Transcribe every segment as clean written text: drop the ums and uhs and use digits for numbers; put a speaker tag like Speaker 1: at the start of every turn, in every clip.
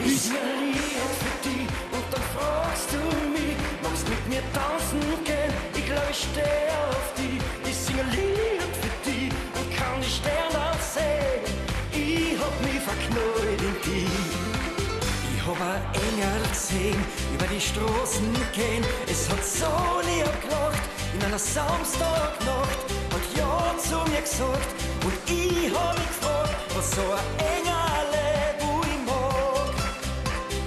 Speaker 1: Ich sing ein Lied für dich und dann fragst du mich, magst mit mir tanzen gehen? Ich glaub, ich steh auf dich. Ich sing ein Lied für dich und kann die Sterne sehen. Ich hab mich verknallt in dich. Ich hab ein Engel gesehen, über die Straßen gehen. Es hat so lieb gelacht, in einer Samstagnacht. Hat ja zu mir gesagt und ich hab mich gefragt, was so ein Engel, wo ich mag.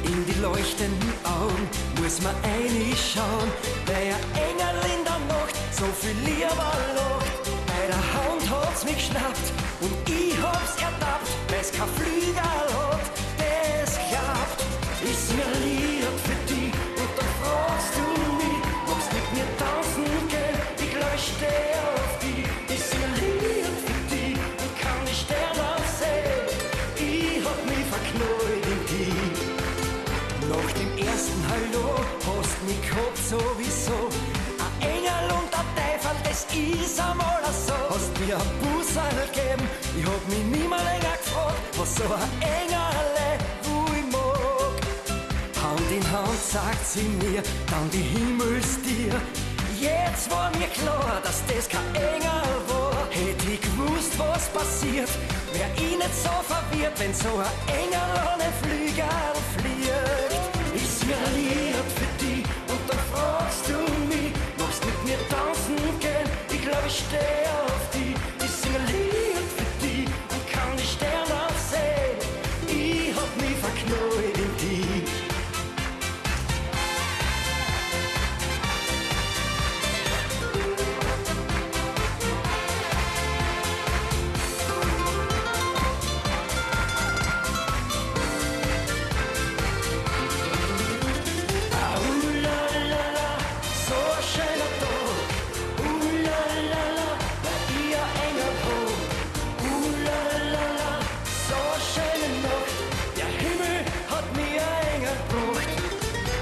Speaker 1: In die leuchtenden Augen muss man reinschauen, weil ein Engel in der Nacht so viel lieber lacht. Bei der Hand hat's mich geschnappt und ich hab's ertappt, weil's kein Flügel hat, das klappt. Ich sing ein Lied für dich und dann fragst du mich, magst mit mir tanzen gehen? Ich glaub, ich steh auf dich. Ich sing ein Lied für dich und kann die Sterne sehen. Ich hab mich verknallt in dich. Nach dem ersten Hallo hast mich gehabt sowieso. Ein Engel und ein Teufel, das ist einmal so. Hast mir ein Busserl gegeben, ich hab mich nimmer länger gefragt, was so ein Engel, wo ich mag. Hand in Hand sagt sie mir, dann die Himmelstier. Jetzt war mir klar, dass das kein Engel war. Hätte ich gewusst, was passiert, wär ich nicht so verwirrt, wenn so ein Engel ohne Flügel fliegt. Ich sing ein Lied für dich und dann fragst du mich, magst mit mir tanzen gehen? Ich glaub, ich steh auf dich. Ich sing ein Lied für dich und kann die Sterne sehen. Ich hab mich verknallt in dich.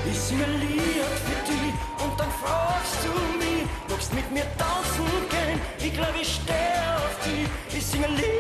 Speaker 1: Ich sing ein Lied für dich und dann fragst du mich, magst mit mir tanzen gehen? Ich glaub, ich steh auf dich. Ich sing ein Lied